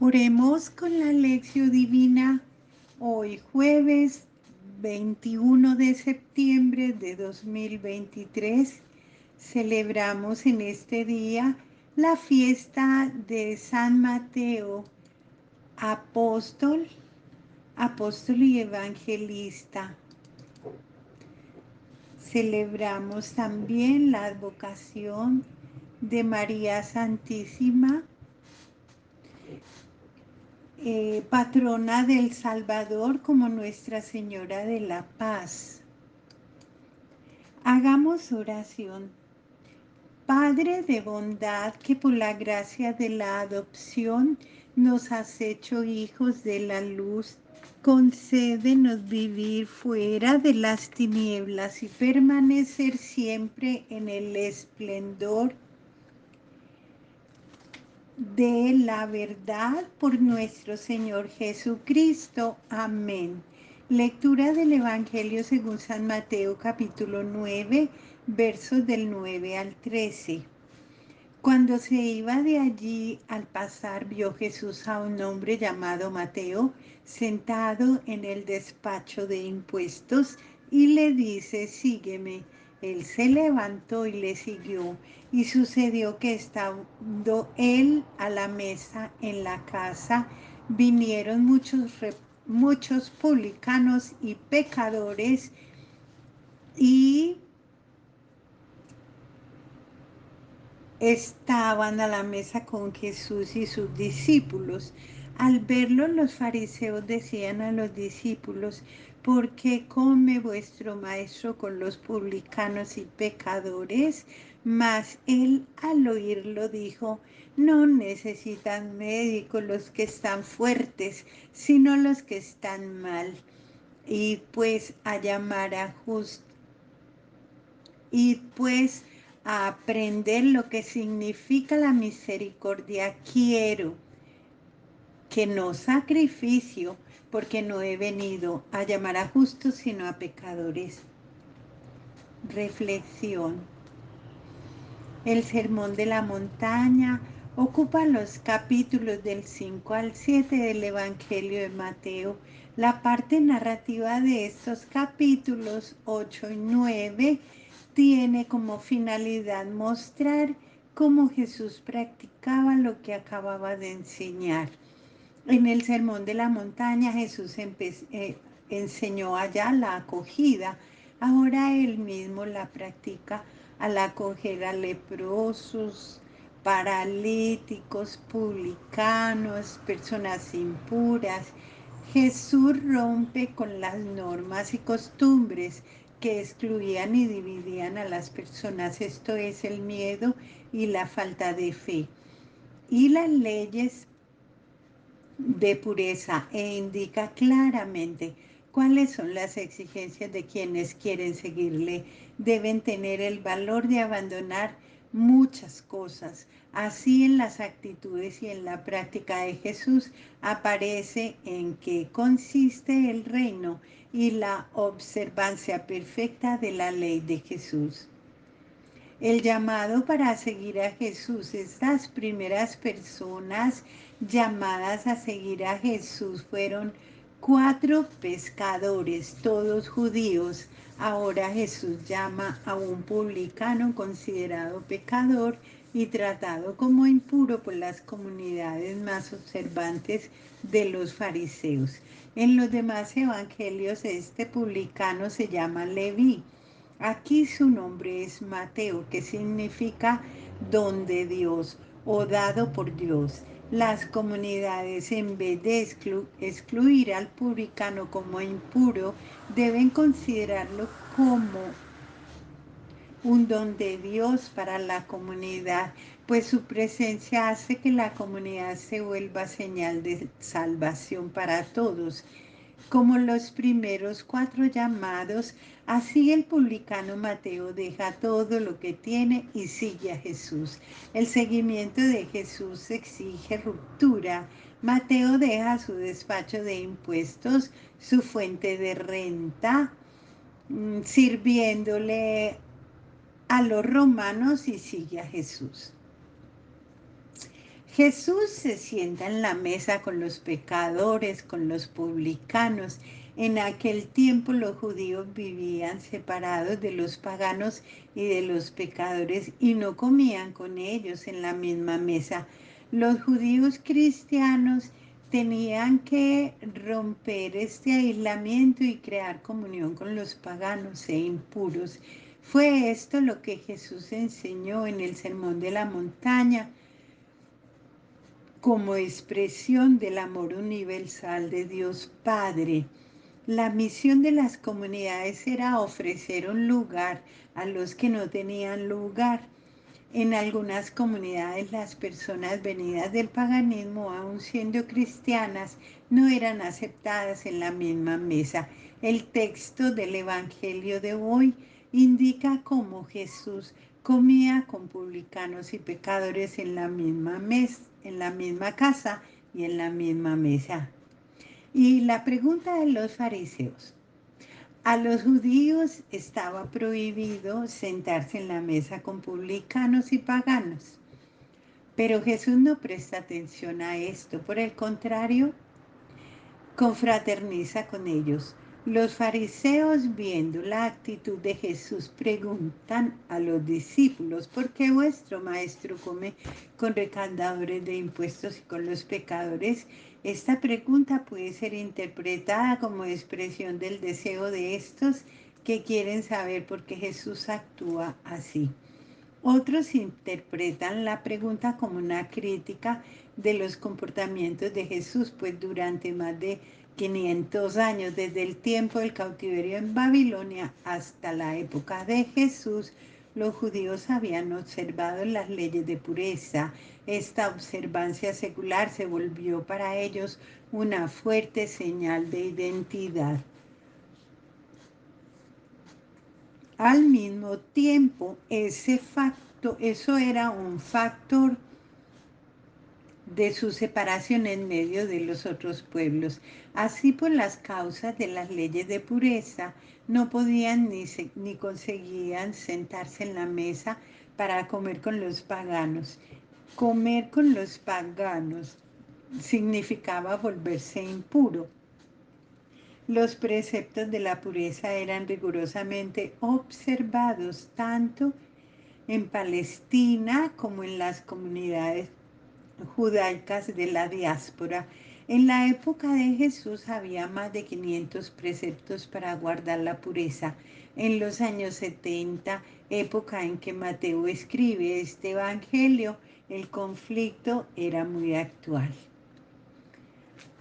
Oremos con la lección divina hoy jueves 21 de septiembre de 2023. Celebramos en este día la fiesta de San Mateo, apóstol, apóstol y evangelista. Celebramos también la advocación de María Santísima, patrona del Salvador, como Nuestra Señora de la Paz. Hagamos oración. Padre de bondad, que por la gracia de la adopción nos has hecho hijos de la luz, concédenos vivir fuera de las tinieblas y permanecer siempre en el esplendor de la verdad por nuestro Señor Jesucristo. Amén. Lectura del Evangelio según San Mateo, capítulo 9, versos del 9 al 13. Cuando se iba de allí, al pasar, vio Jesús a un hombre llamado Mateo sentado en el despacho de impuestos y le dice: sígueme. Él se levantó y le siguió. Y sucedió que estando él a la mesa en la casa, vinieron muchos publicanos y pecadores y estaban a la mesa con Jesús y sus discípulos. Al verlo, los fariseos decían a los discípulos: ¿por qué come vuestro maestro con los publicanos y pecadores? Mas él, al oírlo, dijo: no necesitan médicos los que están fuertes, sino los que están mal. Y pues a llamar a a aprender lo que significa la misericordia. Quiero que no sacrificio, porque no he venido a llamar a justos, sino a pecadores. Reflexión. El Sermón de la Montaña ocupa los capítulos del 5 al 7 del Evangelio de Mateo. La parte narrativa de estos capítulos 8 y 9 tiene como finalidad mostrar cómo Jesús practicaba lo que acababa de enseñar. En el Sermón de la Montaña Jesús enseñó allá la acogida. Ahora él mismo la practica al acoger a leprosos, paralíticos, publicanos, personas impuras. Jesús rompe con las normas y costumbres que excluían y dividían a las personas. Esto es el miedo y la falta de fe. Y las leyes de pureza, e indica claramente cuáles son las exigencias de quienes quieren seguirle. Deben tener el valor de abandonar muchas cosas. Así, en las actitudes y en la práctica de Jesús aparece en qué consiste el reino y la observancia perfecta de la ley de Jesús. El llamado para seguir a Jesús. Estas primeras personas llamadas a seguir a Jesús fueron 4 pescadores, todos judíos. Ahora Jesús llama a un publicano considerado pecador y tratado como impuro por las comunidades más observantes de los fariseos. En los demás evangelios, este publicano se llama Leví. Aquí su nombre es Mateo, que significa don de Dios o dado por Dios. Las comunidades, en vez de excluir al publicano como impuro, deben considerarlo como un don de Dios para la comunidad, pues su presencia hace que la comunidad se vuelva señal de salvación para todos. Como los primeros 4 llamados, así el publicano Mateo deja todo lo que tiene y sigue a Jesús. El seguimiento de Jesús exige ruptura. Mateo deja su despacho de impuestos, su fuente de renta, sirviéndole a los romanos, y sigue a Jesús. Jesús se sienta en la mesa con los pecadores, con los publicanos. En aquel tiempo los judíos vivían separados de los paganos y de los pecadores y no comían con ellos en la misma mesa. Los judíos cristianos tenían que romper este aislamiento y crear comunión con los paganos e impuros. Fue esto lo que Jesús enseñó en el Sermón de la Montaña como expresión del amor universal de Dios Padre. La misión de las comunidades era ofrecer un lugar a los que no tenían lugar. En algunas comunidades las personas venidas del paganismo, aun siendo cristianas, no eran aceptadas en la misma mesa. El texto del Evangelio de hoy indica cómo Jesús comía con publicanos y pecadores en la misma mesa, en la misma casa y en la misma mesa. Y la pregunta de los fariseos. A los judíos estaba prohibido sentarse en la mesa con publicanos y paganos, pero Jesús no presta atención a esto, por el contrario, confraterniza con ellos. Los fariseos, viendo la actitud de Jesús, preguntan a los discípulos: ¿por qué vuestro maestro come con recaudadores de impuestos y con los pecadores? Esta pregunta puede ser interpretada como expresión del deseo de estos que quieren saber por qué Jesús actúa así. Otros interpretan la pregunta como una crítica de los comportamientos de Jesús, pues durante más de 500 años, desde el tiempo del cautiverio en Babilonia hasta la época de Jesús, los judíos habían observado las leyes de pureza. Esta observancia secular se volvió para ellos una fuerte señal de identidad. Al mismo tiempo, eso era un factor de su separación en medio de los otros pueblos. Así, por las causas de las leyes de pureza, no podían ni conseguían sentarse en la mesa para comer con los paganos. Comer con los paganos significaba volverse impuro. Los preceptos de la pureza eran rigurosamente observados tanto en Palestina como en las comunidades judaicas de la diáspora. En la época de Jesús había más de 500 preceptos para guardar la pureza. En los años 70, época en que Mateo escribe este evangelio, el conflicto era muy actual.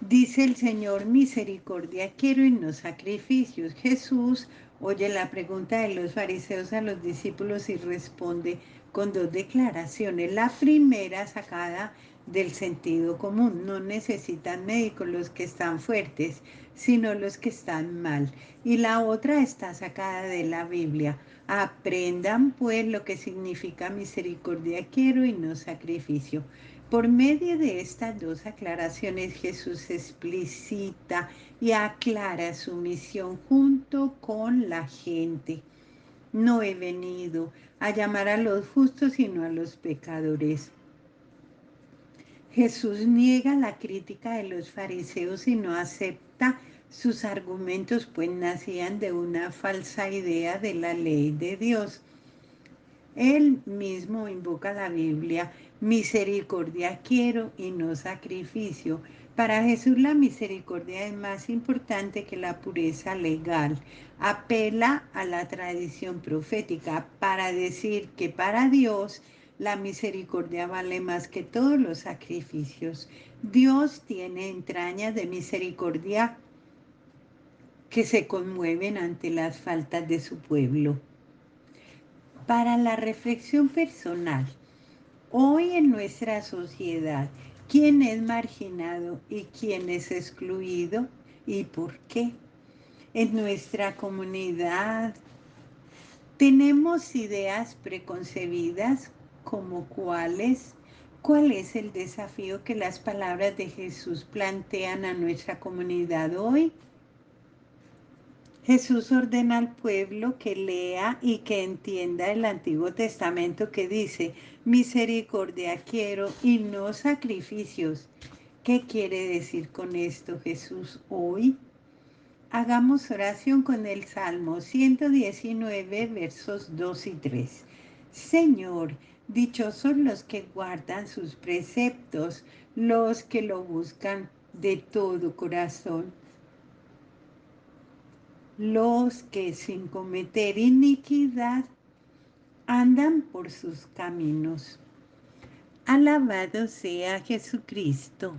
Dice el Señor: misericordia quiero y no sacrificios. Jesús oye la pregunta de los fariseos a los discípulos y responde con dos declaraciones. La primera, sacada del sentido común: no necesitan médicos los que están fuertes, sino los que están mal. Y la otra está sacada de la Biblia: aprendan pues lo que significa misericordia quiero y no sacrificio. Por medio de estas dos aclaraciones, Jesús explicita y aclara su misión junto con la gente. No he venido a llamar a los justos, sino a los pecadores. Jesús niega la crítica de los fariseos y no acepta sus argumentos, pues nacían de una falsa idea de la ley de Dios. Él mismo invoca la Biblia: misericordia quiero y no sacrificio. Para Jesús la misericordia es más importante que la pureza legal. Apela a la tradición profética para decir que para Dios la misericordia vale más que todos los sacrificios. Dios tiene entrañas de misericordia que se conmueven ante las faltas de su pueblo. Para la reflexión personal, hoy en nuestra sociedad, ¿quién es marginado y quién es excluido y por qué? En nuestra comunidad tenemos ideas preconcebidas como cuáles. ¿Cuál es el desafío que las palabras de Jesús plantean a nuestra comunidad hoy? Jesús ordena al pueblo que lea y que entienda el Antiguo Testamento que dice, misericordia quiero y no sacrificios. ¿Qué quiere decir con esto Jesús hoy? Hagamos oración con el Salmo 119, versos 2 y 3. Señor, dichosos los que guardan sus preceptos, los que lo buscan de todo corazón, los que sin cometer iniquidad andan por sus caminos. Alabado sea Jesucristo.